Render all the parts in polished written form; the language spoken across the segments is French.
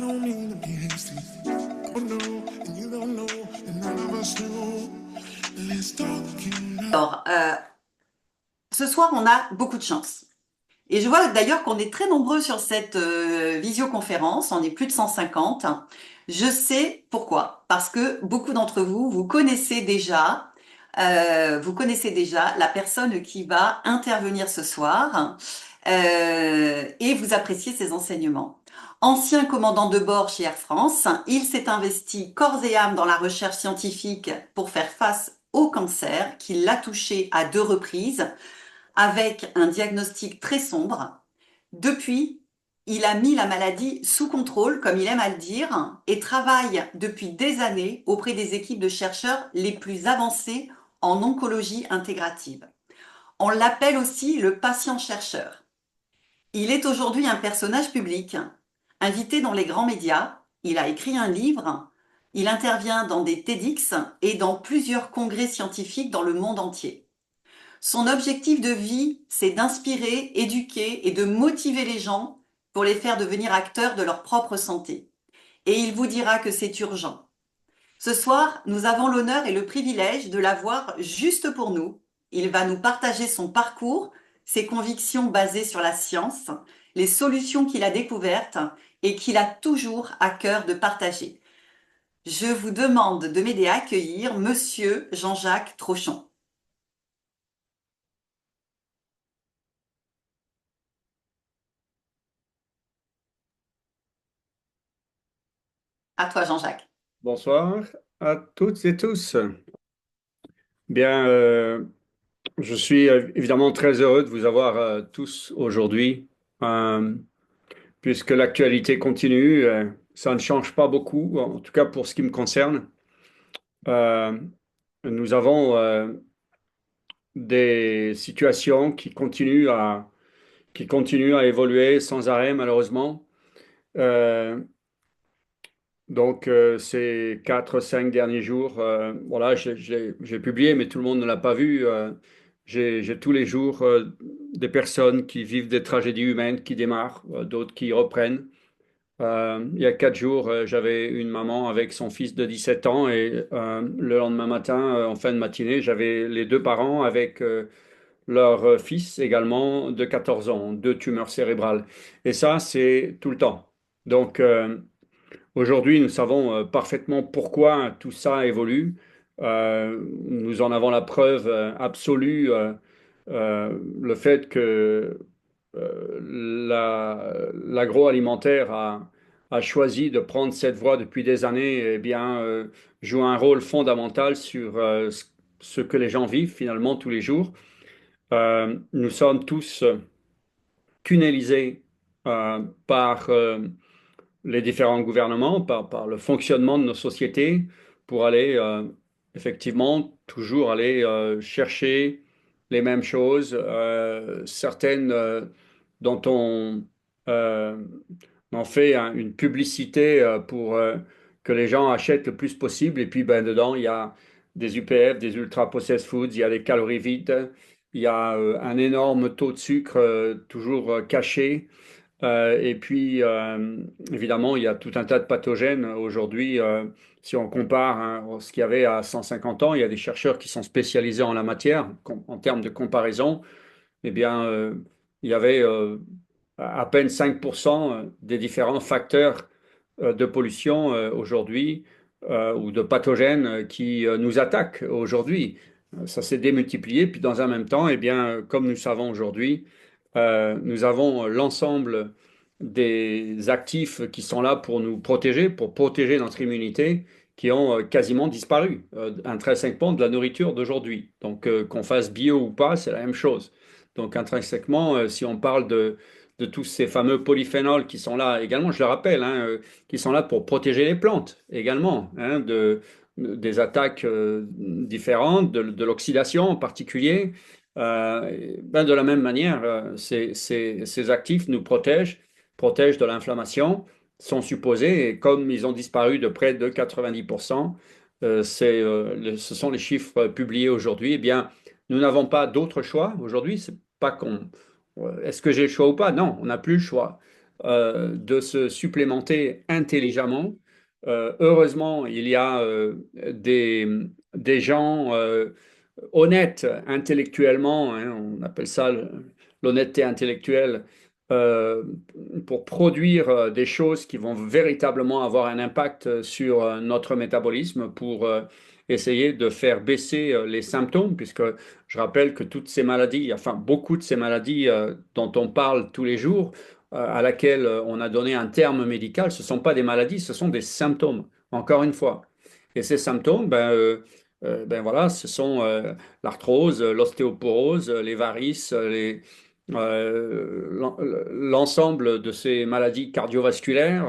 don't mean to be hasty. Oh no, and you don't know, and none of us know. Let's talk now. Alors, ce soir, on a beaucoup de chance. Et je vois d'ailleurs qu'on est très nombreux sur cette visioconférence. On est plus de 150. Je sais pourquoi. Parce que beaucoup d'entre vous, vous connaissez déjà la personne qui va intervenir ce soir et vous appréciez ses enseignements. Ancien commandant de bord chez Air France, il s'est investi corps et âme dans la recherche scientifique pour faire face au cancer qui l'a touché à 2 reprises avec un diagnostic très sombre. Depuis, il a mis la maladie sous contrôle, comme il aime à le dire, et travaille depuis des années auprès des équipes de chercheurs les plus avancées en oncologie intégrative. On l'appelle aussi le patient-chercheur. Il est aujourd'hui un personnage public, invité dans les grands médias. Il a écrit un livre. Il intervient dans des TEDx et dans plusieurs congrès scientifiques dans le monde entier. Son objectif de vie, c'est d'inspirer, éduquer et de motiver les gens pour les faire devenir acteurs de leur propre santé. Et il vous dira que c'est urgent. Ce soir, nous avons l'honneur et le privilège de l'avoir juste pour nous. Il va nous partager son parcours, ses convictions basées sur la science, les solutions qu'il a découvertes et qu'il a toujours à cœur de partager. Je vous demande de m'aider à accueillir Monsieur Jean-Jacques Trochon. À toi, Jean-Jacques. Bonsoir à toutes et tous. Bien, je suis évidemment très heureux de vous avoir tous aujourd'hui, euh, puisque l'actualité continue. Ça ne change pas beaucoup, en tout cas pour ce qui me concerne. Euh, Nous avons des situations qui continuent à évoluer sans arrêt, malheureusement. Euh, Donc, ces 4, 5 derniers jours, voilà, j'ai publié, mais tout le monde ne l'a pas vu. J'ai tous les jours des personnes qui vivent des tragédies humaines qui démarrent, d'autres qui reprennent. Il y a 4 jours, j'avais une maman avec son fils de 17 ans et le lendemain matin, en fin de matinée, j'avais les 2 parents avec leur fils également de 14 ans, 2 tumeurs cérébrales. Et ça, c'est tout le temps. Donc, aujourd'hui, nous savons parfaitement pourquoi tout ça évolue. Nous en avons la preuve absolue, le fait que l'agroalimentaire a choisi de prendre cette voie depuis des années, eh bien, joue un rôle fondamental sur ce que les gens vivent finalement tous les jours. Nous sommes tous tunnelisés par les différents gouvernements, par le fonctionnement de nos sociétés, pour aller effectivement toujours aller chercher les mêmes choses, certaines dont euh, on fait une publicité pour que les gens achètent le plus possible. Et puis ben, dedans, il y a des UPF, des ultra processed foods, il y a des calories vides, il y a un énorme taux de sucre toujours caché. Et puis, évidemment, il y a tout un tas de pathogènes aujourd'hui. Si on compare hein, ce qu'il y avait à 150 ans, il y a des chercheurs qui sont spécialisés en la matière. En termes de comparaison, eh bien, il y avait à peine 5% des différents facteurs de pollution aujourd'hui ou de pathogènes qui nous attaquent aujourd'hui. Ça s'est démultiplié. Puis, dans un même temps, eh bien, comme nous savons aujourd'hui, nous avons l'ensemble des actifs qui sont là pour protéger notre immunité, qui ont quasiment disparu, intrinsèquement de la nourriture d'aujourd'hui. Donc, qu'on fasse bio ou pas, c'est la même chose. Donc, intrinsèquement, si on parle de tous ces fameux polyphénols qui sont là également, je le rappelle, hein, qui sont là pour protéger les plantes également, hein, des attaques différentes, de l'oxydation en particulier. Ben de la même manière, ces actifs nous protègent de l'inflammation, sont supposés, et comme ils ont disparu de près de 90%, ce sont les chiffres publiés aujourd'hui, eh bien, nous n'avons pas d'autre choix aujourd'hui. C'est pas qu'on. Est-ce que j'ai le choix ou pas? Non, on n'a plus le choix. de se supplémenter intelligemment. Heureusement, il y a des gens honnêtes intellectuellement, hein, on appelle ça l'honnêteté intellectuelle, euh, pour produire des choses qui vont véritablement avoir un impact sur notre métabolisme, pour essayer de faire baisser les symptômes, puisque je rappelle que toutes ces maladies, enfin beaucoup de ces maladies dont on parle tous les jours, à laquelle on a donné un terme médical, ce ne sont pas des maladies, ce sont des symptômes, encore une fois. Et ces symptômes, ben voilà, ce sont l'arthrose, l'ostéoporose, les varices, l'ensemble de ces maladies cardiovasculaires,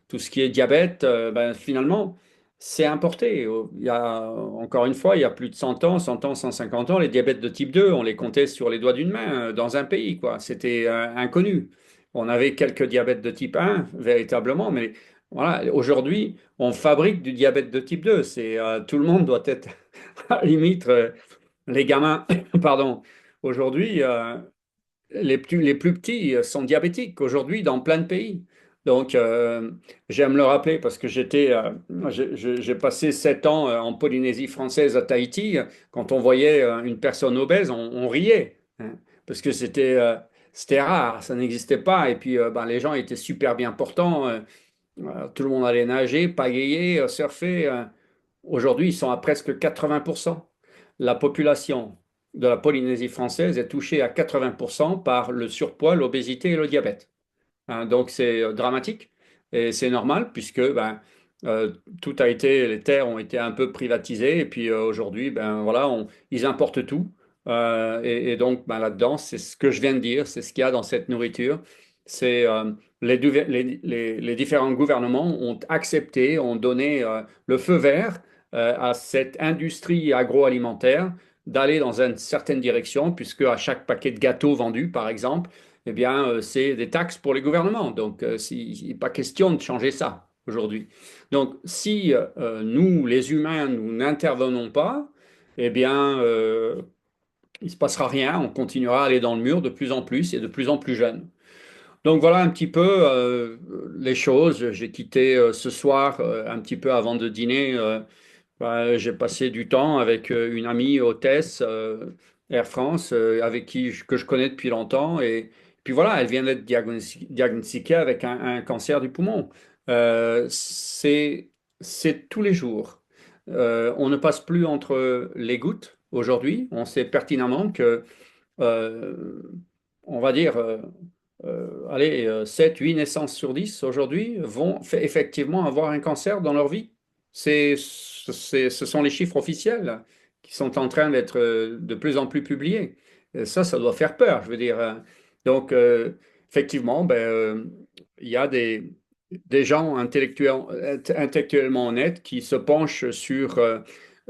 tout ce qui est diabète, ben finalement, c'est importé. Il y a, encore une fois, il y a plus de 100 ans, 100 ans, 150 ans, les diabètes de type 2, on les comptait sur les doigts d'une main dans un pays, quoi. C'était inconnu. On avait quelques diabètes de type 1, véritablement, mais voilà, aujourd'hui, on fabrique du diabète de type 2. Tout le monde doit être, à la limite, les gamins, pardon, aujourd'hui, les plus petits sont diabétiques aujourd'hui dans plein de pays. Donc, j'aime le rappeler parce que j'ai passé 7 ans en Polynésie française à Tahiti. Quand on voyait une personne obèse, on riait, hein, parce que c'était rare, ça n'existait pas. Et puis, ben, les gens étaient super bien portants. Tout le monde allait nager, pagayer, surfer. Aujourd'hui, ils sont à presque 80%. La population de la Polynésie française est touchée à 80% par le surpoids, l'obésité et le diabète. Hein, donc c'est dramatique et c'est normal puisque ben, euh, les terres ont été un peu privatisées et puis aujourd'hui, ben, voilà, ils importent tout. Et donc ben, là-dedans, c'est ce que je viens de dire, c'est ce qu'il y a dans cette nourriture. C'est les différents gouvernements ont accepté, ont donné le feu vert à cette industrie agroalimentaire d'aller dans une certaine direction, puisque à chaque paquet de gâteaux vendu, par exemple, eh bien, c'est des taxes pour les gouvernements. Donc, il n'est pas question de changer ça aujourd'hui. Donc, si nous, les humains, nous n'intervenons pas, eh bien, il ne se passera rien. On continuera à aller dans le mur de plus en plus et de plus en plus jeune. Donc, voilà un petit peu les choses. J'ai quitté ce soir, un petit peu avant de dîner. J'ai passé du temps avec une amie hôtesse Air France que je connais depuis longtemps et puis voilà, elle vient d'être diagnostiquée avec un cancer du poumon. C'est tous les jours. On ne passe plus entre les gouttes aujourd'hui. On sait pertinemment que euh, on va dire allez, 7, 8 naissances sur 10 aujourd'hui vont effectivement avoir un cancer dans leur vie. Ce sont les chiffres officiels qui sont en train d'être de plus en plus publiés. Et ça doit faire peur, je veux dire. Donc, effectivement, ben, il y a des gens intellectuellement honnêtes qui se penchent sur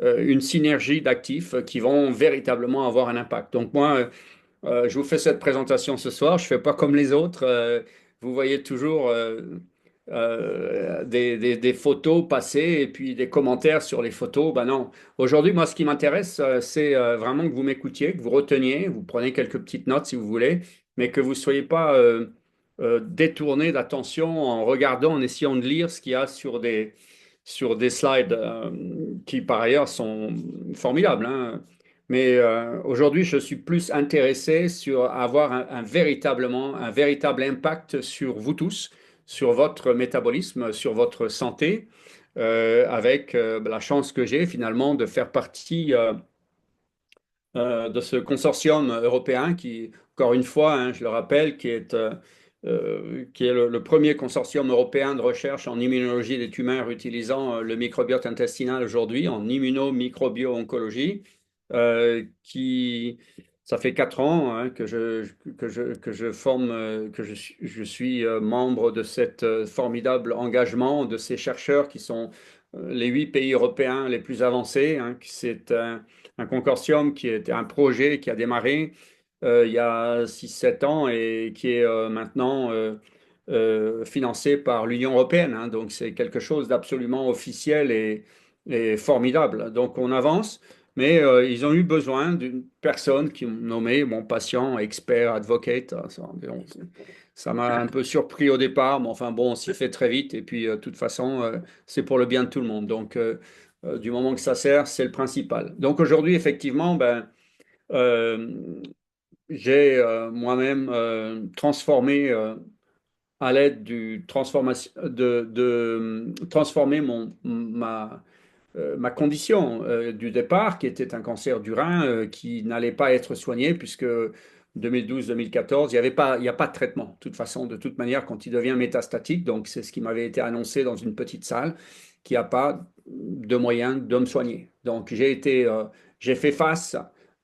une synergie d'actifs qui vont véritablement avoir un impact. Donc, moi, je vous fais cette présentation ce soir. Je ne fais pas comme les autres. Vous voyez toujours des photos passées et puis des commentaires sur les photos. Ben non. Aujourd'hui, moi, ce qui m'intéresse, c'est vraiment que vous m'écoutiez, que vous reteniez, vous prenez quelques petites notes si vous voulez, mais que vous ne soyez pas détourné d'attention en regardant, en essayant de lire ce qu'il y a sur des slides qui, par ailleurs, sont formidables, hein. Mais aujourd'hui, je suis plus intéressé sur avoir véritablement un véritable impact sur vous tous, sur votre métabolisme, sur votre santé, avec la chance que j'ai finalement de faire partie de ce consortium européen qui, encore une fois, hein, je le rappelle, qui est le premier consortium européen de recherche en immunologie des tumeurs utilisant le microbiote intestinal aujourd'hui, en immunomicrobio-oncologie, qui, ça fait 4 ans hein, que je forme, je suis membre de cet formidable engagement de ces chercheurs qui sont les 8 pays européens les plus avancés, hein. C'est un consortium qui est un projet qui a démarré il y a 6 7 ans et qui est maintenant financé par l'Union européenne, hein. Donc c'est quelque chose d'absolument officiel et formidable. Donc on avance, mais ils ont eu besoin d'une personne qui ont nommé mon patient, expert, advocate. Ça m'a un peu surpris au départ, mais enfin bon, on s'y fait très vite. Et puis, de toute façon, c'est pour le bien de tout le monde. Donc, du moment que ça sert, c'est le principal. Donc, aujourd'hui, effectivement, ben, euh, j'ai moi-même transformé à l'aide du transformation transformer ma condition du départ, qui était un cancer du rein qui n'allait pas être soigné puisque 2012-2014, il y a pas de traitement. De toute façon, de toute manière, quand il devient métastatique, donc c'est ce qui m'avait été annoncé dans une petite salle, qu'il n'y a pas de moyen de me soigner. Donc j'ai fait face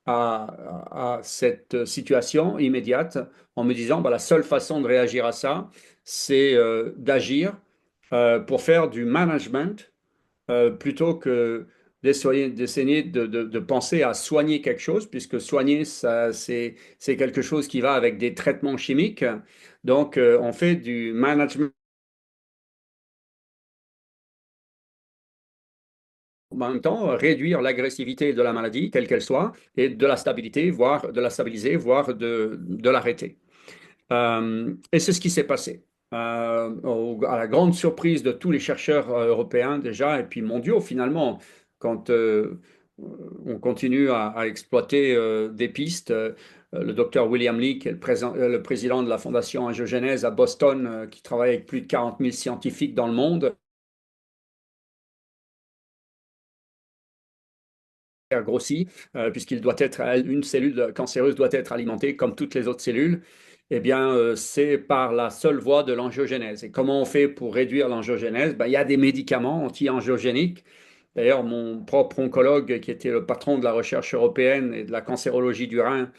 à cette situation immédiate en me disant, bah, la seule façon de réagir à ça, c'est d'agir pour faire du management plutôt que d'essayer de penser à soigner quelque chose, puisque soigner, ça, c'est quelque chose qui va avec des traitements chimiques. Donc, on fait du management en même temps, réduire l'agressivité de la maladie, quelle qu'elle soit, et de la stabilité, voire de la stabiliser, voire de l'arrêter. Et c'est ce qui s'est passé. À la grande surprise de tous les chercheurs européens déjà, et puis mondiaux finalement, quand on continue à exploiter des pistes, le docteur William Lee, qui est le président de la Fondation Angiogenèse à Boston, qui travaille avec plus de 40 000 scientifiques dans le monde, grossi, puisqu'il doit être, une cellule cancéreuse doit être alimentée comme toutes les autres cellules, eh bien, c'est par la seule voie de l'angiogénèse. Et comment on fait pour réduire l'angiogénèse? Ben, il y a des médicaments anti-angiogéniques. D'ailleurs, mon propre oncologue, qui était le patron de la recherche européenne et de la cancérologie du rein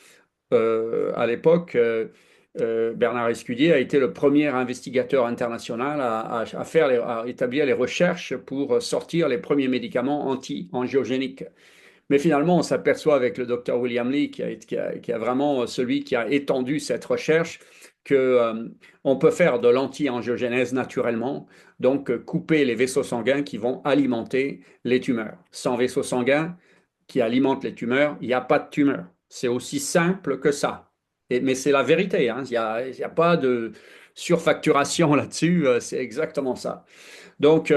à l'époque, Bernard Escudier, a été le premier investigateur international à établir les recherches pour sortir les premiers médicaments anti-angiogéniques. Mais finalement, on s'aperçoit avec le docteur William Lee, qui a vraiment celui qui a étendu cette recherche, que, on peut faire de l'anti-angiogénèse naturellement, donc couper les vaisseaux sanguins qui vont alimenter les tumeurs. Sans vaisseaux sanguins qui alimentent les tumeurs, il n'y a pas de tumeur. C'est aussi simple que ça. Mais c'est la vérité, hein. Il y a pas de surfacturation là-dessus, c'est exactement ça. Donc,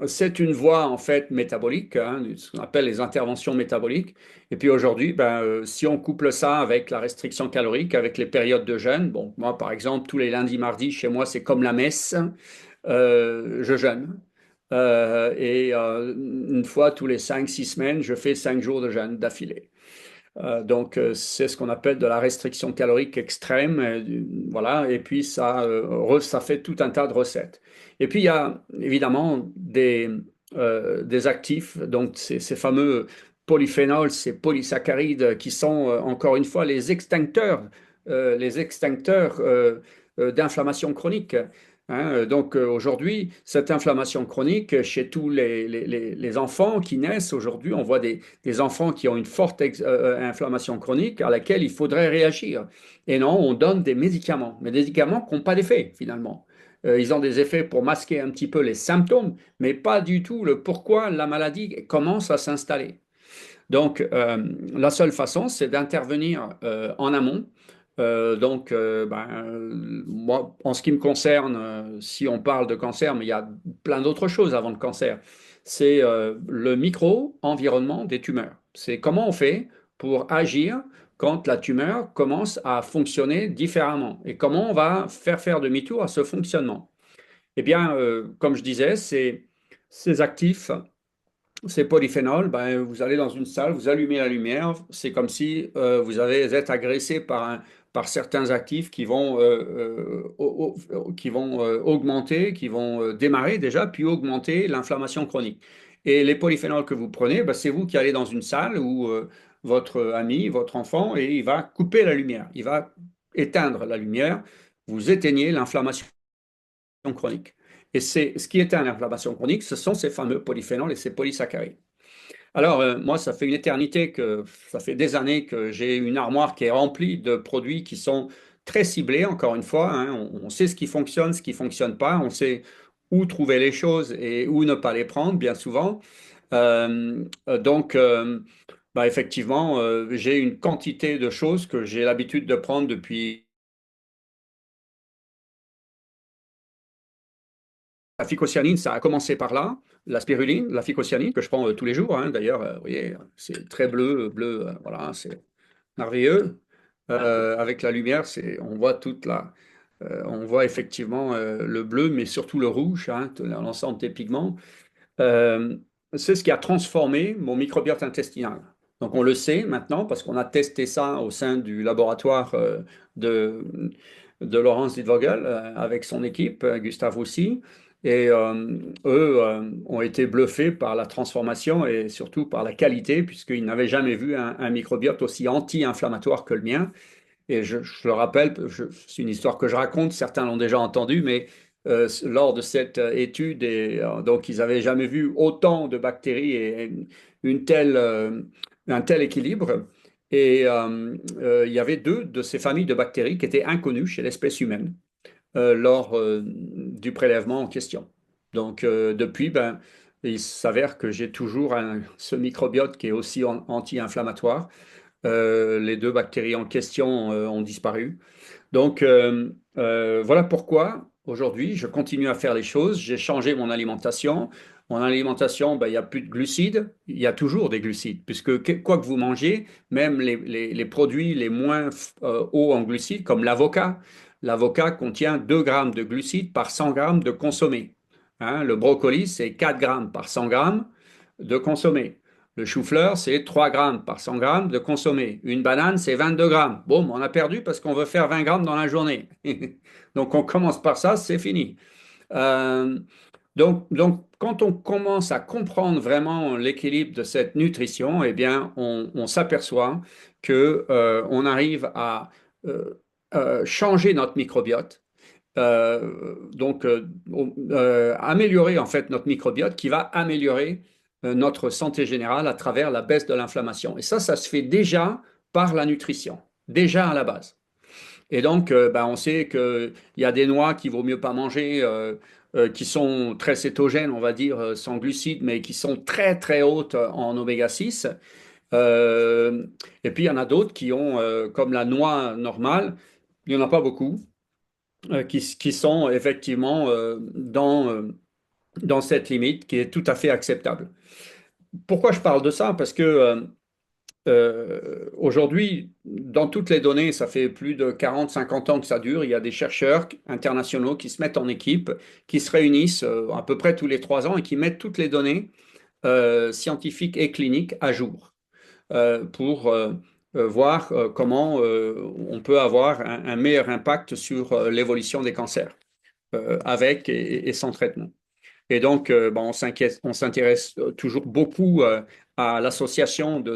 c'est une voie en fait métabolique, hein, ce qu'on appelle les interventions métaboliques. Et puis aujourd'hui, ben, si on couple ça avec la restriction calorique, avec les périodes de jeûne, bon, moi par exemple, tous les lundis, mardis, chez moi, c'est comme la messe, je jeûne. Une fois tous les 5, 6 semaines, je fais 5 jours de jeûne d'affilée. Donc, c'est ce qu'on appelle de la restriction calorique extrême. Voilà, et puis ça fait tout un tas de recettes. Et puis, il y a évidemment des actifs, donc ces fameux polyphénols, ces polysaccharides qui sont encore une fois les extincteurs d'inflammation chronique. Hein. Donc aujourd'hui, cette inflammation chronique, chez tous les enfants qui naissent aujourd'hui, on voit des enfants qui ont une forte inflammation chronique à laquelle il faudrait réagir. Et non, on donne des médicaments, mais des médicaments qui n'ont pas d'effet finalement. Ils ont des effets pour masquer un petit peu les symptômes, mais pas du tout le pourquoi la maladie commence à s'installer. Donc, la seule façon, c'est d'intervenir en amont. Moi, en ce qui me concerne, si on parle de cancer, mais il y a plein d'autres choses avant le cancer, c'est le micro-environnement des tumeurs. C'est comment on fait pour agir quand la tumeur commence à fonctionner différemment et comment on va faire demi-tour à ce fonctionnement. Eh bien, comme je disais, ces actifs, ces polyphénols, ben, vous allez dans une salle, vous allumez la lumière, c'est comme si vous êtes agressé par certains actifs qui vont augmenter, qui vont démarrer déjà, puis augmenter l'inflammation chronique. Et les polyphénols que vous prenez, ben, c'est vous qui allez dans une salle où votre ami, votre enfant, et il va couper la lumière, il va éteindre la lumière, vous éteignez l'inflammation chronique. Et c'est ce qui éteint l'inflammation chronique, ce sont ces fameux polyphénols et ces polysaccharides. Alors, moi, ça fait une éternité ça fait des années que j'ai une armoire qui est remplie de produits qui sont très ciblés, encore une fois, hein. On sait ce qui fonctionne pas, on sait où trouver les choses et où ne pas les prendre, bien souvent. Donc, bah, effectivement, j'ai une quantité de choses que j'ai l'habitude de prendre depuis la phycocyanine, ça a commencé par là. La spiruline, la phycocyanine, que je prends tous les jours, hein, d'ailleurs, vous voyez, c'est très bleu, bleu, voilà, c'est merveilleux. Avec la lumière, on voit on voit effectivement le bleu, mais surtout le rouge, hein, l'ensemble des pigments. Euh, c'est ce qui a transformé mon microbiote intestinal. Donc on le sait maintenant parce qu'on a testé ça au sein du laboratoire de, de Laurence Lidvogel avec son équipe, Gustave aussi. Et eux ont été bluffés par la transformation et surtout par la qualité, puisqu'ils n'avaient jamais vu un microbiote aussi anti-inflammatoire que le mien. Et je le rappelle, c'est une histoire que je raconte, certains l'ont déjà entendue, mais lors de cette étude, donc ils n'avaient jamais vu autant de bactéries et une telle, un tel équilibre. Et il y avait deux de ces familles de bactéries qui étaient inconnues chez l'espèce humaine lors du prélèvement en question. Donc depuis, ben, il s'avère que j'ai toujours ce microbiote qui est aussi anti-inflammatoire. Les deux bactéries en question ont disparu. Donc, voilà pourquoi aujourd'hui, je continue à faire les choses. J'ai changé mon alimentation. Mon alimentation, ben, il n'y a plus de glucides. Il y a toujours des glucides, puisque quoi que vous mangez, même les produits les moins hauts en glucides, comme l'avocat contient 2 grammes de glucides par 100 grammes de consommé. Hein, le brocoli, c'est 4 grammes par 100 grammes de consommé. Le chou-fleur, c'est 3 grammes par 100 grammes de consommé. Une banane, c'est 22 grammes. Bon, on a perdu parce qu'on veut faire 20 grammes dans la journée. Donc, on commence par ça, c'est fini. Euh, donc, quand on commence à comprendre vraiment l'équilibre de cette nutrition, eh bien, on s'aperçoit que on arrive à changer notre microbiote. Améliorer en fait notre microbiote qui va améliorer notre santé générale à travers la baisse de l'inflammation. Et ça se fait déjà par la nutrition, déjà à la base. Et donc, ben, on sait qu'il y a des noix qu'il vaut mieux pas manger, qui sont très cétogènes, on va dire, sans glucides, mais qui sont très très hautes en oméga 6. Euh, et puis, il y en a d'autres qui ont, comme la noix normale, il n'y en a pas beaucoup, qui sont effectivement dans cette limite qui est tout à fait acceptable. Pourquoi je parle de ça? Parce que aujourd'hui, dans toutes les données, ça fait plus de 40, 50 ans que ça dure, il y a des chercheurs internationaux qui se mettent en équipe, qui se réunissent à peu près tous les 3 ans et qui mettent toutes les données scientifiques et cliniques à jour pour voir comment on peut avoir un meilleur impact sur l'évolution des cancers avec et sans traitement. Et donc, bon, on s'intéresse toujours beaucoup à l'association de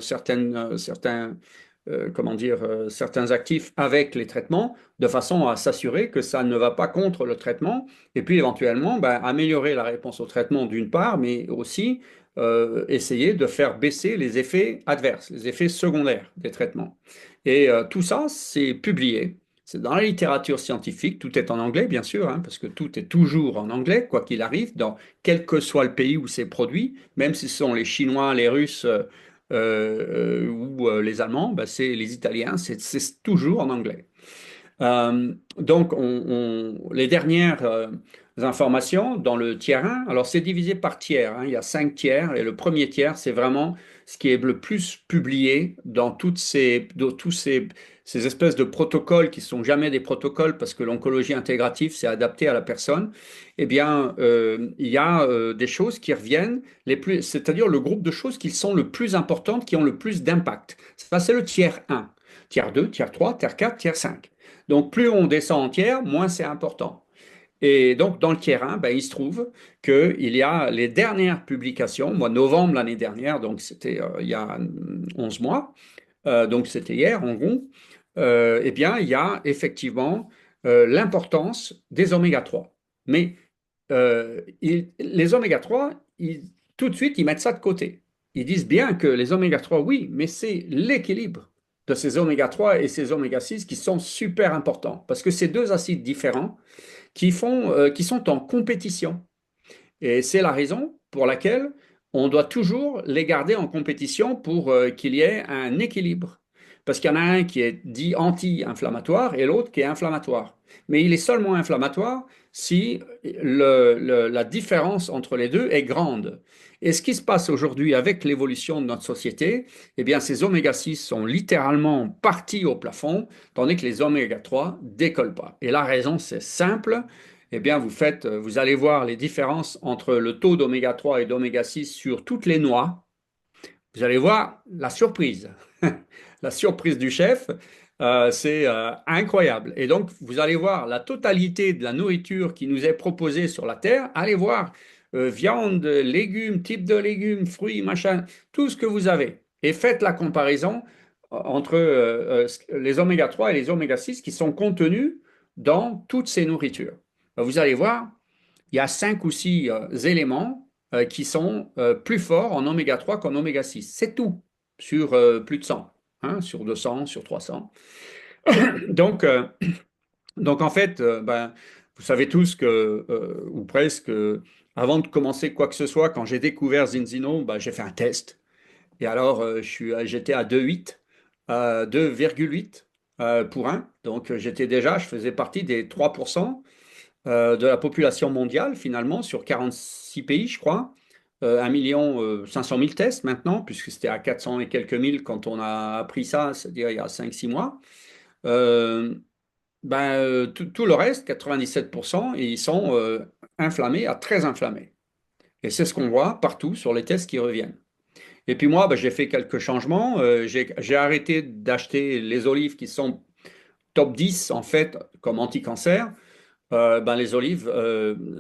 comment dire, certains actifs avec les traitements, de façon à s'assurer que ça ne va pas contre le traitement, et puis éventuellement ben, améliorer la réponse au traitement d'une part, mais aussi essayer de faire baisser les effets adverses, les effets secondaires des traitements. Et tout ça, c'est publié. C'est dans la littérature scientifique, tout est en anglais, bien sûr, hein, parce que tout est toujours en anglais, quoi qu'il arrive, dans quel que soit le pays où c'est produit, même si ce sont les Chinois, les Russes ou les Allemands, ben, c'est les Italiens, c'est toujours en anglais. Donc, les dernières informations dans le tiers 1, alors c'est divisé par tiers, hein, il y a 5 tiers, et le premier tiers, c'est vraiment ce qui est le plus publié dans tous ces espèces de protocoles qui sont jamais des protocoles parce que l'oncologie intégrative, c'est adapté à la personne. Eh bien, il y a des choses qui reviennent, c'est-à-dire le groupe de choses qui sont le plus importantes, qui ont le plus d'impact. Ça, c'est le tiers 1. Tiers 2, tiers 3, tiers 4, tiers 5. Donc, plus on descend en tiers, moins c'est important. Et donc, dans le tiers 1, ben, il se trouve qu'il y a les dernières publications, mois de novembre l'année dernière, donc c'était il y a 11 mois, donc c'était hier en gros, eh bien, il y a effectivement l'importance des oméga 3. Mais les oméga 3, tout de suite, ils mettent ça de côté. Ils disent bien que les oméga 3, oui, mais c'est l'équilibre de ces oméga 3 et ces oméga 6 qui sont super importants. Parce que c'est deux acides différents qui sont en compétition. Et c'est la raison pour laquelle on doit toujours les garder en compétition pour qu'il y ait un équilibre. Parce qu'il y en a un qui est dit anti-inflammatoire et l'autre qui est inflammatoire. Mais il est seulement inflammatoire si la différence entre les deux est grande. Et ce qui se passe aujourd'hui avec l'évolution de notre société, eh bien, ces oméga 6 sont littéralement partis au plafond, tandis que les oméga 3 décollent pas. Et la raison, c'est simple. Eh bien, vous allez voir les différences entre le taux d'oméga 3 et d'oméga 6 sur toutes les noix. Vous allez voir la surprise. La surprise du chef, c'est incroyable. Et donc, vous allez voir la totalité de la nourriture qui nous est proposée sur la Terre. Allez voir viande, légumes, type de légumes, fruits, machin, tout ce que vous avez. Et faites la comparaison entre les oméga 3 et les oméga 6 qui sont contenus dans toutes ces nourritures. Vous allez voir, il y a 5 ou 6 éléments qui sont plus forts en oméga 3 qu'en oméga 6. C'est tout sur plus de 100, hein, sur 200, sur 300. Donc, euh, donc en fait, ben, vous savez tous que, ou presque, avant de commencer quoi que ce soit, quand j'ai découvert Zinzino, ben, j'ai fait un test. Et alors, j'étais à 2,8, 2,8 pour 1. Donc, je faisais partie des 3% de la population mondiale, finalement, sur 46 pays, je crois. 1 500 000 tests maintenant, puisque c'était à 400 et quelques mille quand on a appris ça, c'est-à-dire il y a 5 6 mois. Euh, tout le reste, 97%, ils sont inflammés à très inflammés. Et c'est ce qu'on voit partout sur les tests qui reviennent. Et puis moi, ben, j'ai fait quelques changements. J'ai arrêté d'acheter les olives qui sont top 10 en fait comme anti-cancer. Ben, les olives,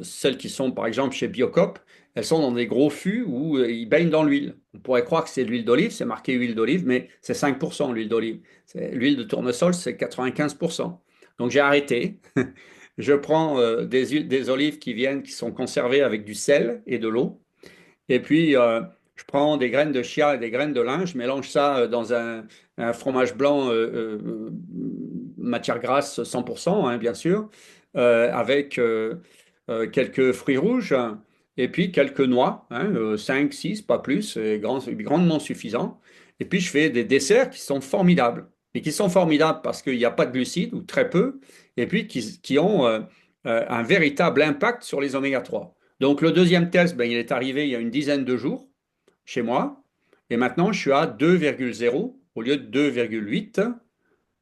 celles qui sont par exemple chez Biocop, elles sont dans des gros fûts où ils baignent dans l'huile. On pourrait croire que c'est de l'huile d'olive, c'est marqué huile d'olive, mais c'est 5% l'huile d'olive. L'huile de tournesol, c'est 95%. Donc j'ai arrêté. Je prends des olives qui sont conservées avec du sel et de l'eau. Et puis, je prends des graines de chia et des graines de lin, je mélange ça dans un fromage blanc, matière grasse 100%, hein, bien sûr, avec quelques fruits rouges et puis quelques noix, hein, 5, 6, pas plus, c'est grandement suffisant. Et puis, je fais des desserts qui sont formidables. Et qui sont formidables parce qu'il n'y a pas de glucides ou très peu, et puis qui ont un véritable impact sur les oméga 3. Donc le deuxième test, ben, il est arrivé il y a une dizaine de jours chez moi. Et maintenant, je suis à 2,0 au lieu de 2,8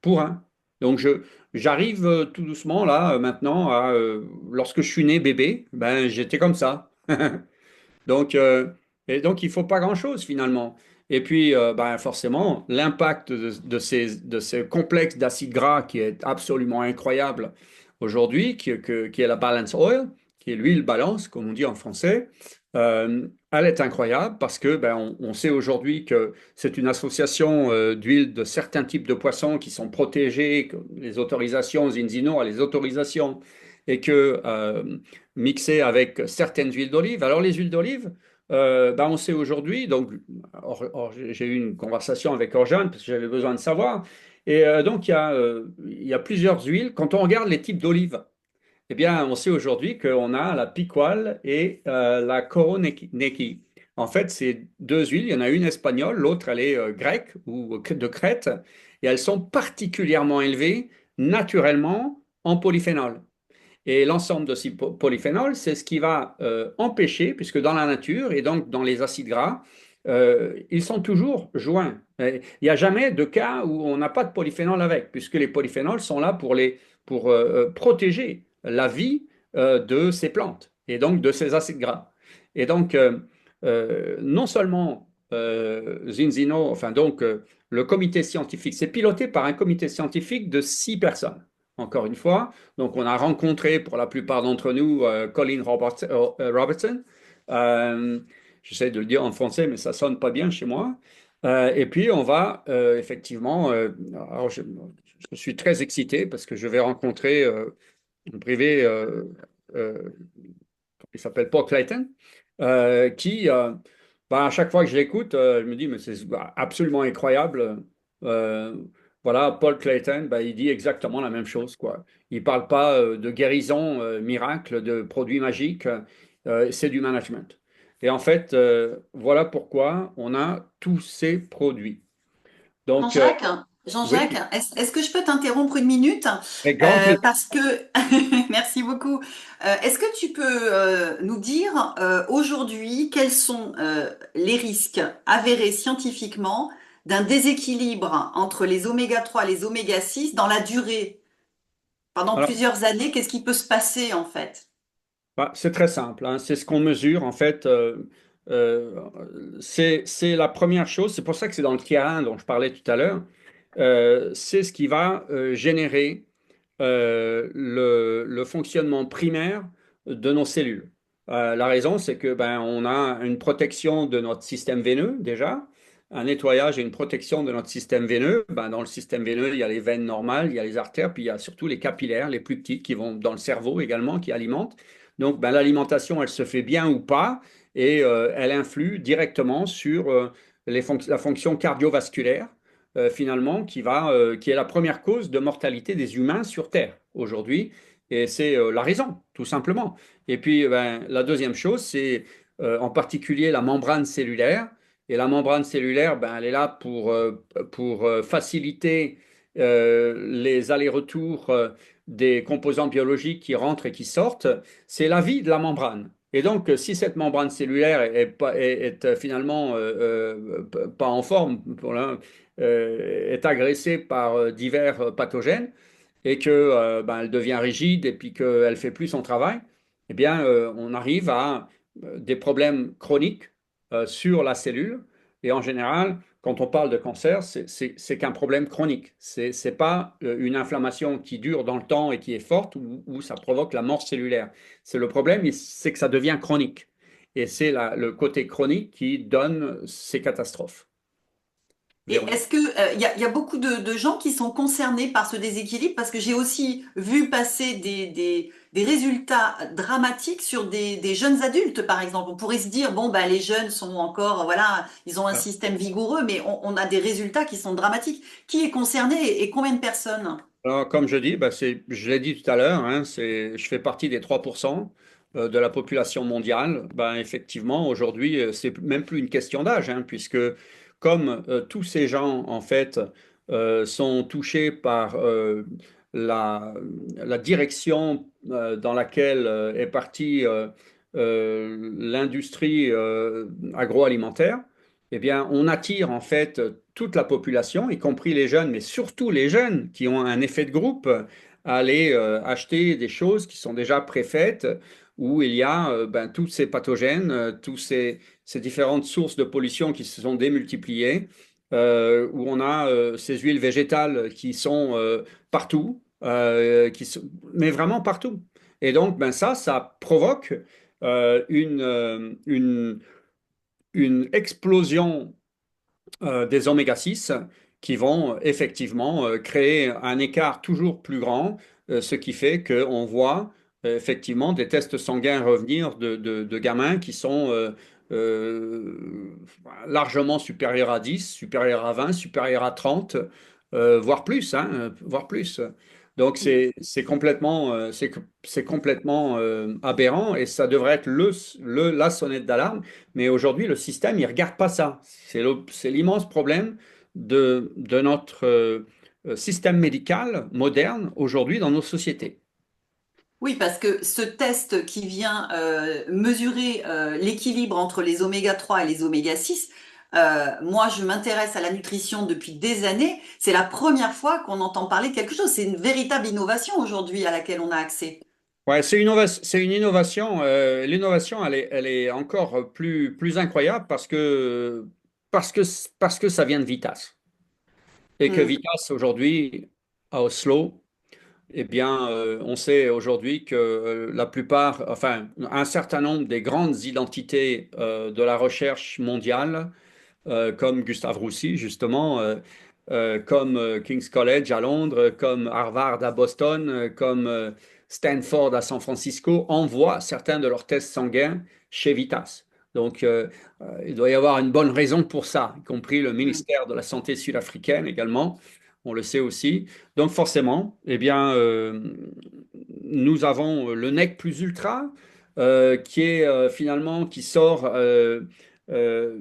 pour 1. Donc j'arrive tout doucement là maintenant à lorsque je suis né bébé, ben j'étais comme ça. Donc, et donc, il ne faut pas grand-chose finalement. Et puis, ben, forcément, l'impact de ces complexes d'acides gras qui est absolument incroyable aujourd'hui, qui est la balance oil, qui est l'huile balance, comme on dit en français, elle est incroyable parce que ben, on sait aujourd'hui que c'est une association d'huile de certains types de poissons qui sont protégés, que les autorisations, Zinzino a les autorisations, et que mixé avec certaines huiles d'olive. Alors les huiles d'olive, ben, on sait aujourd'hui, donc j'ai eu une conversation avec Orjane parce que j'avais besoin de savoir, et donc il y a plusieurs huiles. Quand on regarde les types d'olives, eh bien on sait aujourd'hui qu'on a la Picual et la Koroneiki. En fait, c'est deux huiles, il y en a une espagnole, l'autre elle est grecque ou de Crète, et elles sont particulièrement élevées naturellement en polyphénol. Et l'ensemble de ces polyphénols, c'est ce qui va empêcher, puisque dans la nature et donc dans les acides gras, ils sont toujours joints. Il n'y a jamais de cas où on n'a pas de polyphénol avec, puisque les polyphénols sont là pour protéger la vie de ces plantes et donc de ces acides gras. Et donc, non seulement Zinzino, enfin donc le comité scientifique, c'est piloté par un comité scientifique de 6 personnes. Encore une fois, donc, on a rencontré pour la plupart d'entre nous Colin Robertson. Euh, J'essaie de le dire en français, mais ça sonne pas bien chez moi. Et puis, on va effectivement. Alors je suis très excité parce que je vais rencontrer en privé. Il s'appelle Paul Clayton, qui, ben, à chaque fois que je l'écoute, je me dis, mais c'est absolument incroyable. Euh, voilà, Paul Clayton, ben, il dit exactement la même chose, quoi. Il parle pas de guérison miracle, de produits magiques, c'est du management. Et en fait, voilà pourquoi on a tous ces produits. Donc, Jean-Jacques, Oui, Jean-Jacques, est-ce que je peux t'interrompre une minute? avec grand plaisir. Parce que, merci beaucoup. Est-ce que tu peux nous dire aujourd'hui quels sont les risques avérés scientifiquement d'un déséquilibre entre les oméga 3 et les oméga 6 dans la durée? Pendant Alors, plusieurs années, qu'est-ce qui peut se passer en fait? bah, c'est très simple, hein. C'est ce qu'on mesure en fait. Euh, c'est la première chose. C'est pour ça que c'est dans le tiers 1 dont je parlais tout à l'heure. C'est ce qui va générer le fonctionnement primaire de nos cellules. La raison, c'est que ben, on a une protection de notre système veineux déjà, un nettoyage et une protection de notre système veineux. Ben, dans le système veineux, il y a les veines normales, il y a les artères, puis il y a surtout les capillaires, les plus petites, qui vont dans le cerveau également, qui alimentent. Donc, ben, l'alimentation, elle se fait bien ou pas, et elle influe directement sur la fonction cardiovasculaire finalement, qui est la première cause de mortalité des humains sur Terre aujourd'hui. Et c'est la raison, tout simplement. Et puis, ben, la deuxième chose, c'est en particulier la membrane cellulaire. Et la membrane cellulaire, ben, elle est là pour faciliter les allers-retours des composants biologiques qui rentrent et qui sortent. C'est la vie de la membrane. Et donc, si cette membrane cellulaire est finalement pas en forme, est agressée par divers pathogènes et que ben, elle devient rigide et puis qu'elle fait plus son travail, eh bien, on arrive à des problèmes chroniques sur la cellule. Et en général, quand on parle de cancer, c'est qu'un problème chronique. C'est pas une inflammation qui dure dans le temps et qui est forte ou ça provoque la mort cellulaire. C'est le problème, c'est que ça devient chronique. Et c'est le côté chronique qui donne ces catastrophes. Et Véronique. est-ce que il y a beaucoup de gens qui sont concernés par ce déséquilibre? Parce que j'ai aussi vu passer des résultats dramatiques sur des jeunes adultes, par exemple. On pourrait se dire, bon, bah, les jeunes sont encore, voilà, ils ont un système vigoureux, mais on a des résultats qui sont dramatiques. Qui est concerné et combien de personnes? Alors, comme je dis, bah, je l'ai dit tout à l'heure, hein, je fais partie des 3% de la population mondiale. Ben, effectivement, aujourd'hui, c'est même plus une question d'âge, hein, puisque comme tous ces gens, en fait, sont touchés par la, la direction dans laquelle est partie l'industrie agroalimentaire, eh bien, on attire en fait toute la population, y compris les jeunes, mais surtout les jeunes qui ont un effet de groupe, à aller acheter des choses qui sont déjà préfaites, où il y a ben, tous ces pathogènes, ces différentes sources de pollution qui se sont démultipliées, où on a ces huiles végétales qui sont partout, mais vraiment partout. Et donc, ben, ça provoque une explosion des oméga 6 qui vont effectivement créer un écart toujours plus grand, ce qui fait qu'on voit effectivement des tests sanguins revenir de gamins qui sont largement supérieurs à 10, supérieurs à 20, supérieurs à 30, voire plus, hein, voire plus. Donc c'est complètement aberrant et ça devrait être la sonnette d'alarme. Mais aujourd'hui, le système, il ne regarde pas ça. C'est l'immense problème de notre système médical moderne aujourd'hui dans nos sociétés. Oui, parce que ce test qui vient mesurer l'équilibre entre les oméga 3 et les oméga 6, moi je m'intéresse à la nutrition depuis des années, c'est la première fois qu'on entend parler de quelque chose. C'est une véritable innovation aujourd'hui à laquelle on a accès. Ouais, c'est une innovation. L'innovation, elle est encore plus incroyable parce que, parce que ça vient de Vitas. Et que Hmm. Vitas, aujourd'hui, à Oslo, eh bien, on sait aujourd'hui que la plupart, enfin, un certain nombre des grandes identités de la recherche mondiale, comme Gustave Roussy, justement, comme King's College à Londres, comme Harvard à Boston, comme Stanford à San Francisco, envoient certains de leurs tests sanguins chez Vitas. Donc, il doit y avoir une bonne raison pour ça, y compris le Hmm. ministère de la Santé sud-africaine également, on le sait aussi. Donc, forcément, eh bien, nous avons le nec plus ultra, qui est finalement, qui sort euh,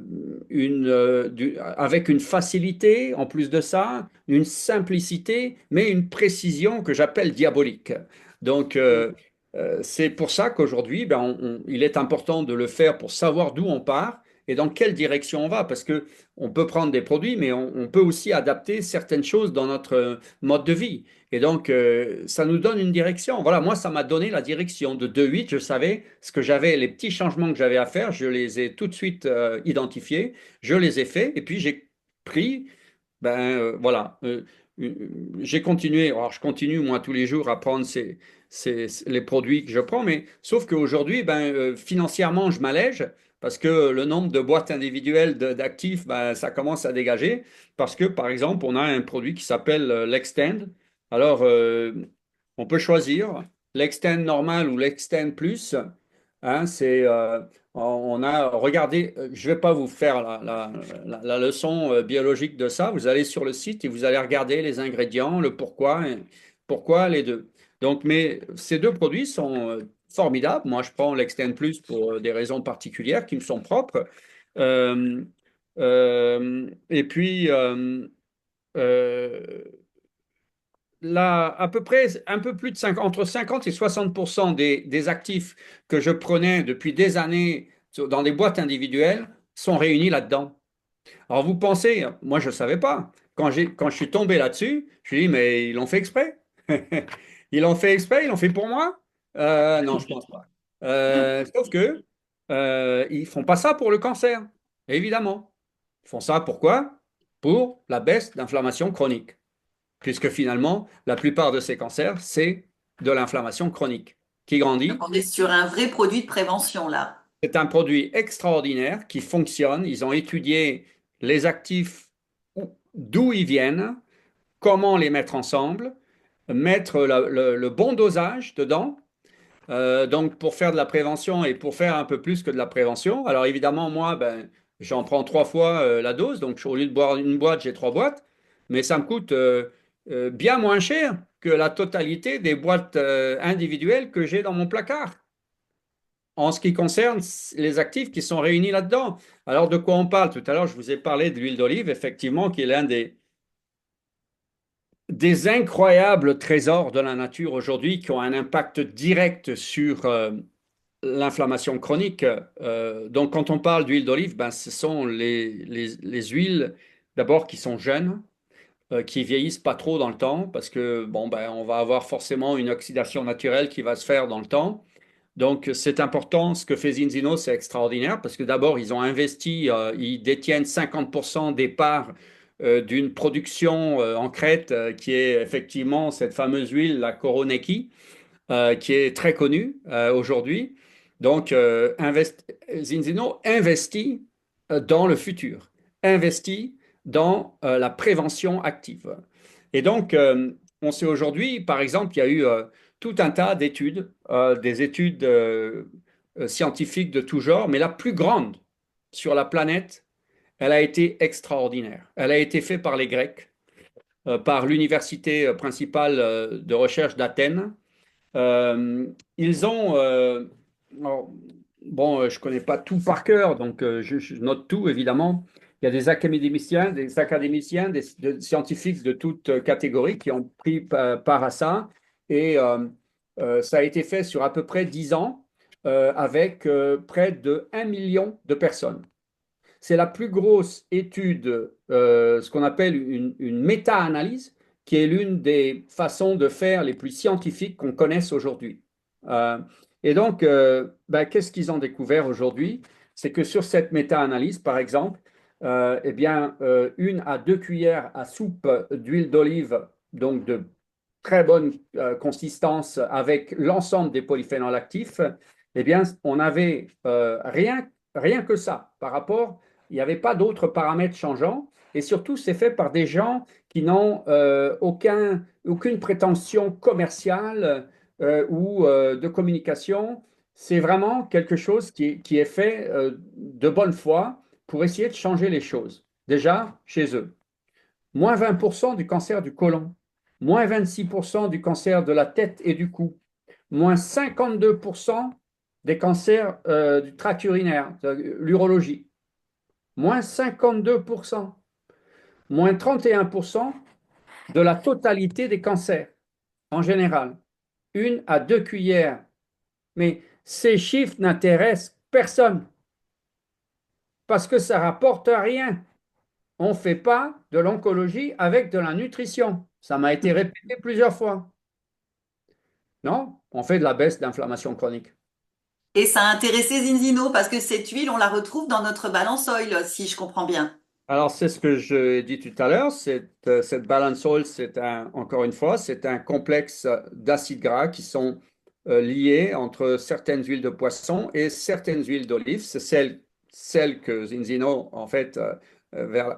avec une facilité, en plus de ça, une simplicité, mais une précision que j'appelle diabolique. Donc, c'est pour ça qu'aujourd'hui, ben, il est important de le faire pour savoir d'où on part et dans quelle direction on va, parce que on peut prendre des produits, mais on peut aussi adapter certaines choses dans notre mode de vie. Et donc, ça nous donne une direction. Voilà, moi, ça m'a donné la direction. De 2,8, je savais ce que j'avais, les petits changements que j'avais à faire, je les ai tout de suite identifiés, je les ai faits, et puis j'ai pris, voilà, j'ai continué. Alors, je continue, moi, tous les jours à prendre les produits que je prends, mais sauf qu'aujourd'hui, financièrement, je m'allège. Parce que le nombre de boîtes individuelles d'actifs, ben, ça commence à dégager. Parce que, par exemple, on a un produit qui s'appelle l'Extend. Alors, on peut choisir l'Extend normal ou l'Extend plus. Hein, on a regardé, je ne vais pas vous faire la leçon biologique de ça. Vous allez sur le site et vous allez regarder les ingrédients, le pourquoi, pourquoi les deux. Donc, mais ces deux produits sont formidables. Moi, je prends l'Extend Plus pour des raisons particulières qui me sont propres. Euh, et puis, euh, là, à peu près un peu plus de 50, entre 50 et 60% des actifs que je prenais depuis des années dans des boîtes individuelles sont réunis là-dedans. Alors vous pensez, moi je ne savais pas. Quand je suis tombé là-dessus, je me suis dit, mais ils l'ont fait exprès. Ils l'ont fait exprès, ils l'ont fait pour moi? Non, je pense pas. Sauf que ils font pas ça pour le cancer, évidemment. Ils font ça pourquoi? Pour la baisse d'inflammation chronique puisque finalement, la plupart de ces cancers, c'est de l'inflammation chronique qui Donc, grandit. on est sur un vrai produit de prévention là. C'est un produit extraordinaire qui fonctionne. Ils ont étudié les actifs, d'où ils viennent, comment les mettre ensemble, mettre le bon dosage dedans. Donc, pour faire de la prévention et pour faire un peu plus que de la prévention. Alors, évidemment, moi, j'en prends 3 fois la dose. Donc, au lieu de boire une boîte, j'ai 3 boîtes. Mais ça me coûte bien moins cher que la totalité des boîtes individuelles que j'ai dans mon placard. En ce qui concerne les actifs qui sont réunis là-dedans. Alors, de quoi on parle? Tout à l'heure, je vous ai parlé de l'huile d'olive, effectivement, qui est l'un des incroyables trésors de la nature aujourd'hui qui ont un impact direct sur l'inflammation chronique. Donc, quand on parle d'huile d'olive, ce sont les huiles d'abord qui sont jeunes, qui vieillissent pas trop dans le temps, parce que bon, on va avoir forcément une oxydation naturelle qui va se faire dans le temps. Donc, c'est important. Ce que fait Zinzino, c'est extraordinaire, parce que d'abord, ils ont investi, ils détiennent 50% des parts d'une production en Crète, qui est effectivement cette fameuse huile, la Koroneiki qui est très connu aujourd'hui. Donc, Zinzino investit dans le futur, investit dans la prévention active. Et donc, on sait aujourd'hui, par exemple, il y a eu tout un tas d'études, des études scientifiques de tout genre, mais la plus grande sur la planète, elle a été extraordinaire. Elle a été faite par les Grecs, par l'université principale de recherche d'Athènes, ils ont, alors, bon, je connais pas tout par cœur, donc je note tout évidemment. Il y a des académiciens, des scientifiques de toutes catégories qui ont pris part à ça, et ça a été fait sur à peu près 10 ans avec près de 1 million de personnes. C'est la plus grosse étude, ce qu'on appelle une méta-analyse, qui est l'une des façons de faire les plus scientifiques qu'on connaisse aujourd'hui. Euh, et donc, qu'est-ce qu'ils ont découvert aujourd'hui? C'est que sur cette méta-analyse, par exemple, 1 à 2 cuillères à soupe d'huile d'olive, donc de très bonne consistance avec l'ensemble des polyphénols actifs, on avait rien que ça par rapport, il n'y avait pas d'autres paramètres changeants. Et surtout, c'est fait par des gens qui n'ont aucune prétention commerciale ou de communication. C'est vraiment quelque chose qui est fait de bonne foi pour essayer de changer les choses. Déjà, chez eux. Moins 20% du cancer du côlon, moins 26% du cancer de la tête et du cou, moins 52% des cancers du tract urinaire, l'urologie. moins 52%, moins 31% de la totalité des cancers en général. 1 à 2 cuillères. Mais ces chiffres n'intéressent personne parce que ça rapporte rien. On ne fait pas de l'oncologie avec de la nutrition. Ça m'a été répété plusieurs fois. Non, on fait de la baisse d'inflammation chronique. Et ça a intéressé Zinzino parce que cette huile, on la retrouve dans notre balance oil, si je comprends bien. Alors, c'est ce que j'ai dit tout à l'heure. Cette balance oil, encore une fois, c'est un complexe d'acides gras qui sont liés entre certaines huiles de poisson et certaines huiles d'olive. C'est celles que Zinzino, en fait,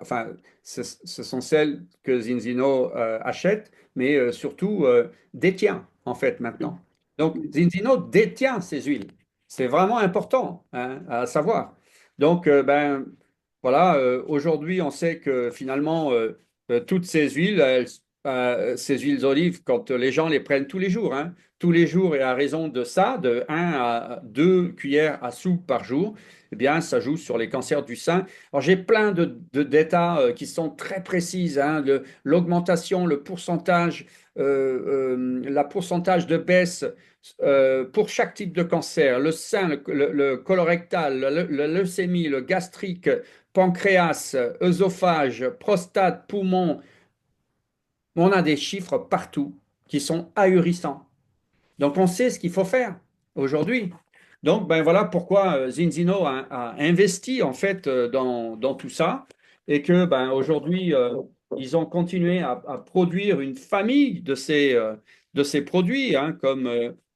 enfin, ce sont celles que Zinzino achète, mais surtout détient, en fait, maintenant. Donc, Zinzino détient ces huiles. C'est vraiment important, hein, à savoir. Donc, voilà, aujourd'hui, on sait que finalement, toutes ces huiles, ces huiles d'olive, quand les gens les prennent tous les jours et à raison de ça, de 1 à 2 cuillères à soupe par jour, eh bien, ça joue sur les cancers du sein. Alors, j'ai plein d'états qui sont très précises, hein, l'augmentation, le pourcentage, la pourcentage de baisse pour chaque type de cancer, le sein, le colorectal, la leucémie, le gastrique, pancréas, œsophage, prostate, poumon, on a des chiffres partout qui sont ahurissants. Donc on sait ce qu'il faut faire aujourd'hui. Donc ben voilà pourquoi Zinzino a investi en fait dans tout ça et que ben aujourd'hui ils ont continué à produire une famille de ces produits hein, comme